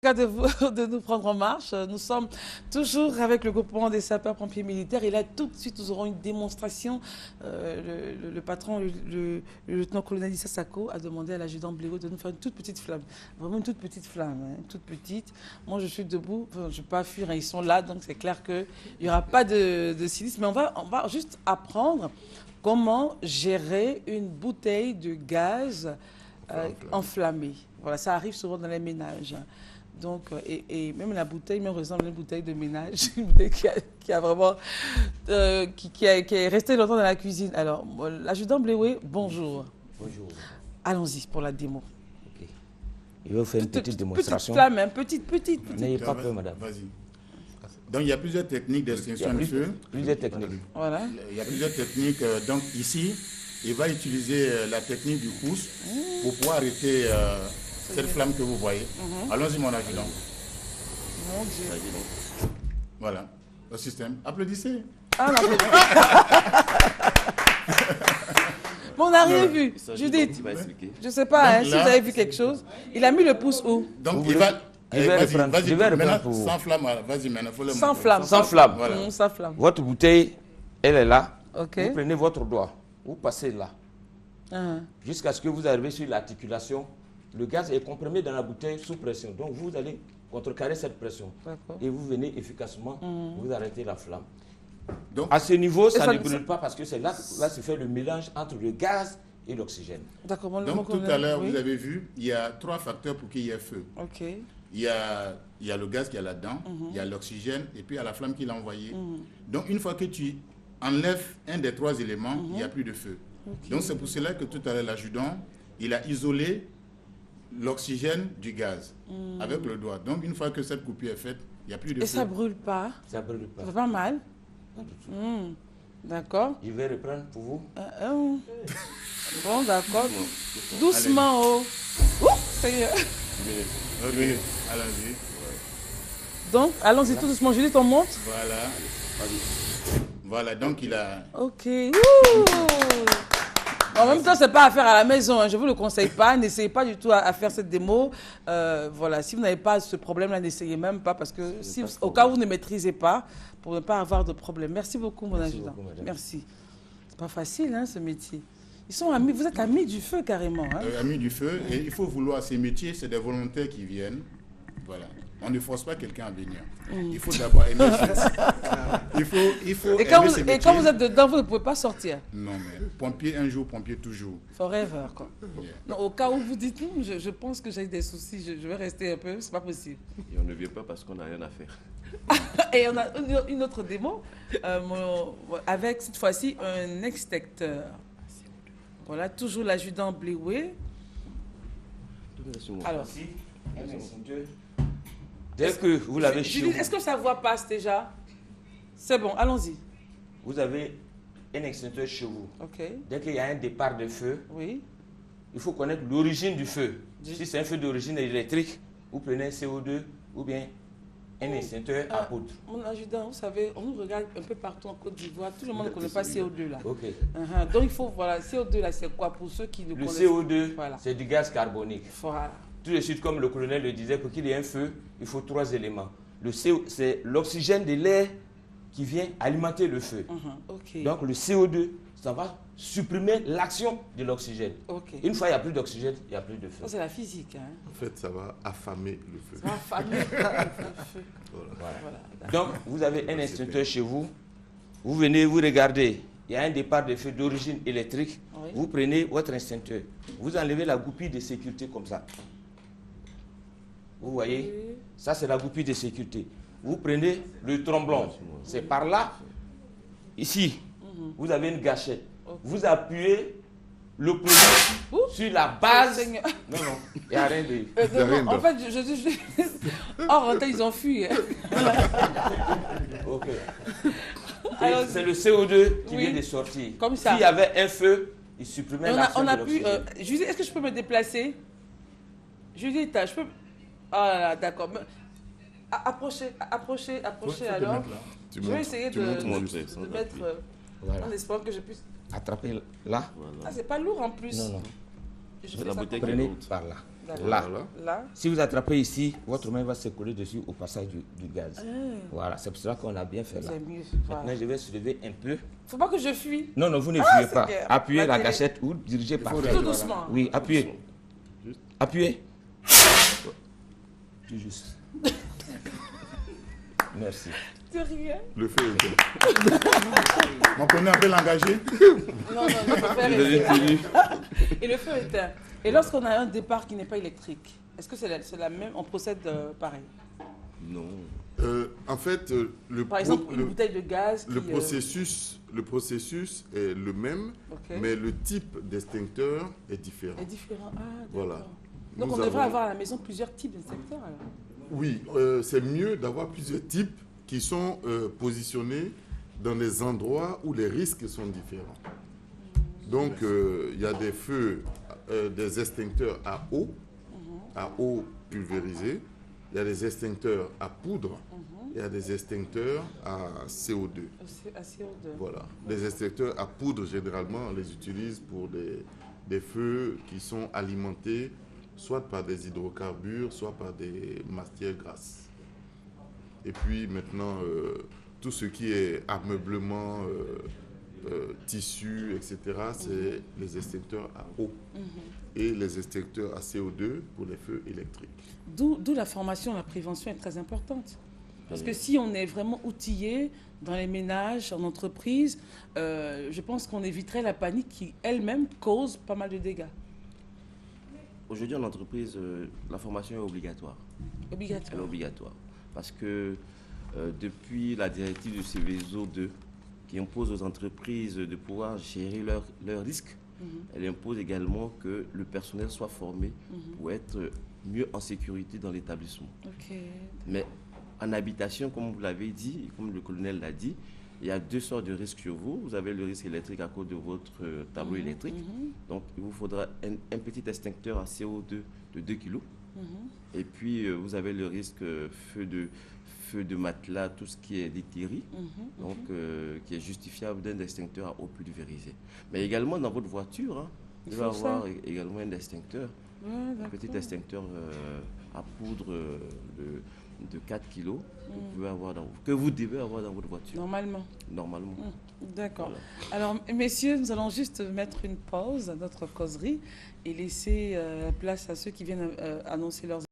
De nous prendre en marche. Nous sommes toujours avec le groupement des sapeurs-pompiers militaires et là tout de suite nous aurons une démonstration. Le patron, le lieutenant-colonel Issa Sako a demandé à l'adjudant Bléo de nous faire une toute petite flamme. Vraiment une toute petite flamme, hein, toute petite. Moi je suis debout, enfin, je ne vais pas fuir, hein, ils sont là donc c'est clair qu'il n'y aura pas de silice. Mais on va juste apprendre comment gérer une bouteille de gaz enflammée. Voilà, ça arrive souvent dans les ménages. Donc, et même la bouteille même ressemble à une bouteille de ménage, une bouteille qui a vraiment, qui est restée longtemps dans la cuisine. Alors, l'adjudant Bléoué, bonjour. Bonjour. Allons-y pour la démo. Ok. Je vais vous faire une petite démonstration. Petite flamme, hein, petite. N'ayez pas peur, madame. Vas-y. Donc, il y a plusieurs techniques d'extinction de feu. Plusieurs techniques. Voilà. Il y a plusieurs techniques. Donc, ici, il va utiliser la technique du pouce pour pouvoir arrêter cette flamme que vous voyez. Allons-y, mon adjudant. Mon Dieu. Voilà, le système. Applaudissez. Ah, non, mais on n'a rien vu. Judith, je ne sais pas hein, si vous avez vu quelque chose. Il a mis le pouce où? Donc, il va... Je vais reprendre pour vous. Sans flamme, vas-y, maintenant, faut le Sans montrer. flamme. Sans flamme. Voilà. Sans flamme. Votre bouteille, elle est là. Ok. Vous prenez votre doigt, vous passez là, Ah. jusqu'à ce que vous arrivez sur l'articulation. Le gaz est comprimé dans la bouteille sous pression. Donc, vous allez contrecarrer cette pression. D'accord. Et vous venez efficacement, vous arrêtez la flamme. Donc, À ce niveau, ça ça- ne brûle pas parce que c'est là que va se faire le mélange entre le gaz et l'oxygène. D'accord. donc tout à l'heure, vous avez vu, il y a 3 facteurs pour qu'il y ait feu. Ok. Il y a le gaz qui est là-dedans, il y a l'oxygène et puis il y a la flamme qu'il a envoyée. Donc, une fois que tu enlèves un des 3 éléments, il n'y a plus de feu. Ok. Donc, c'est pour cela que tout à l'heure, l'adjudant, il a isolé l'oxygène du gaz avec le doigt. Donc, une fois que cette coupure est faite, il n'y a plus de Et feu. ça brûle pas? Ça ne brûle pas. Ça fait pas mal? Pas du tout. D'accord. Je vais reprendre pour vous. Bon, d'accord. Doucement, oh. Ouh, Seigneur. Revenez. Allons-y. Donc, allons-y tout doucement. Juliette, on monte. Voilà. Voilà, donc il a... Ok. Ouh. En même temps, c'est pas à faire à la maison. Hein. Je vous le conseille pas. N'essayez pas du tout à faire cette démo. Voilà. Si vous n'avez pas ce problème-là, n'essayez même pas parce que si, au cas où vous ne maîtrisez pas, pour ne pas avoir de problème. Merci beaucoup, mon Merci adjudant. beaucoup, madame. Merci. C'est pas facile, hein, ce métier. Ils sont amis. Vous êtes amis du feu carrément. Hein. Amis du feu, et il faut vouloir ces métiers, c'est des volontaires qui viennent. Voilà. On ne force pas quelqu'un à venir. Il faut d'abord aimer il faut Et quand, aimer vous, ces et métiers. quand vous êtes dedans, vous ne pouvez pas sortir. Non, mais pompier un jour, pompier toujours. Forever, quoi. Yeah. Non, au cas où vous dites, je pense que j'ai des soucis, je vais rester un peu, c'est pas possible. Et on ne vient pas parce qu'on n'a rien à faire. Et on a une autre démo, avec cette fois-ci un extincteur. Voilà, toujours l'adjudant Bléoué. Alors, Dès que vous l'avez chez Julie, vous, est-ce que sa voix passe déjà? C'est bon, allons-y. vous avez un extincteur chez vous. Ok, Dès qu'il y a un départ de feu, oui. il faut connaître l'origine du feu. Du- Si c'est un feu d'origine électrique, vous prenez un CO2 ou bien un extincteur à poudre. Mon adjudant, vous savez, on nous regarde un peu partout en Côte d'Ivoire, tout le monde ne connaît pas CO2 là. Ok. Donc il faut, voilà, CO2 là, c'est quoi pour ceux qui ne Le connaissent CO2, Voilà. c'est du gaz carbonique. Voilà. Tout de suite, comme le colonel le disait, pour qu'il y ait un feu, il faut 3 éléments. Le CO, c'est l'oxygène de l'air qui vient alimenter le feu. Ok. Donc le CO2, ça va supprimer l'action de l'oxygène. Ok. Une fois il n'y a plus d'oxygène, il n'y a plus de feu. Ça, c'est la physique. Hein. En fait, ça va affamer le feu. Ça va affamer le feu. Voilà. Donc vous avez un extincteur chez vous, vous venez, vous regardez, il y a un départ de feu d'origine électrique, Oui. vous prenez votre extincteur, vous enlevez la goupille de sécurité comme ça. Vous voyez, Oui. ça c'est la goupille de sécurité. Vous prenez le tromblon, c'est par là, ici, vous avez une gâchette. Vous appuyez le produit Ouh. sur la base. Seigneur. Non, il n'y a rien de... Non, en fait, hors antenne, ils ont fui. Hein. Ok. Alors, C'est le CO2 qui oui. vient de sortir. Comme ça. S'il y avait un feu, il supprimait l'action On a de pu. l'oxygène. Judith, est-ce que je peux me déplacer? Judith, je peux. Ah là là, d'accord. Approchez Faut alors. te mettre là. Tu Je vais montes, essayer tu de montes juste. mettre. Voilà. En espérant que je puisse. Attrapez là. Ah, c'est pas lourd en plus. Non, non. Je C'est fais la ça bouteille comment? qui Prenez monte. par là. D'accord. Là. Voilà. Là. Si vous attrapez ici, votre main va se coller dessus au passage du gaz. Ah, Voilà, c'est pour ça qu'on a bien fait là. c'est mieux. Maintenant, Voilà. je vais soulever un peu. Faut pas que je fuis. Non, non, vous ne fuyez c'est pas. clair. Appuyez La la télé. gâchette ou dirigez par faut terre. Tout doucement. Oui, appuyez. Juste. Appuyez. Tout juste. Merci. De rien. Le feu est bien. On connaît un peu l'engagé. Non, non, non, faut faire Vous avez essayer. tenu. Et le feu éteint. Et lorsqu'on a un départ qui n'est pas électrique, est-ce que c'est la même, on procède pareil? Non. En fait, Par exemple, une bouteille de gaz qui... le processus est le même, ok, mais le type d'extincteur est différent. est différent. Ah, d'accord. Voilà. Donc Nous on devrait avons- avoir à la maison plusieurs types d'inspecteurs alors. Oui, c'est mieux d'avoir plusieurs types qui sont positionnés dans des endroits où les risques sont différents. Donc, il y a des feux, des extincteurs à eau pulvérisée, il y a des extincteurs à poudre, il y a des extincteurs à CO2. À CO2. Voilà. Les extincteurs à poudre, généralement, on les utilise pour des feux qui sont alimentés soit par des hydrocarbures, soit par des matières grasses. Et puis maintenant, tout ce qui est ameublement, tissu, etc., c'est les extincteurs à eau et les extincteurs à CO2 pour les feux électriques. D'où la formation, la prévention est très importante. Parce que si on est vraiment outillé dans les ménages, en entreprise, je pense qu'on éviterait la panique qui elle-même cause pas mal de dégâts. Aujourd'hui, en entreprise, la formation est obligatoire. Elle est Obligatoire. obligatoire. Parce que depuis la directive du Céveso 2, qui impose aux entreprises de pouvoir gérer leurs risques, elle impose également que le personnel soit formé pour être mieux en sécurité dans l'établissement. Ok. Mais en habitation, comme vous l'avez dit, et comme le colonel l'a dit, il y a deux sortes de risques sur vous. Vous avez le risque électrique à cause de votre tableau électrique. Donc, il vous faudra un petit extincteur à CO2 de 2 kg. Et puis, vous avez le risque feu de matelas, tout ce qui est déterri, donc qui est justifiable d'un extincteur à eau pulvérisée. Mais également dans votre voiture, hein, Il vous devez faut avoir ça. également un extincteur, Ouais, un d'accord. petit extincteur à poudre de 4 kg que vous devez avoir dans votre voiture, Normalement. normalement. D'accord. Voilà. Alors, messieurs, nous allons juste mettre une pause à notre causerie et laisser place à ceux qui viennent annoncer leurs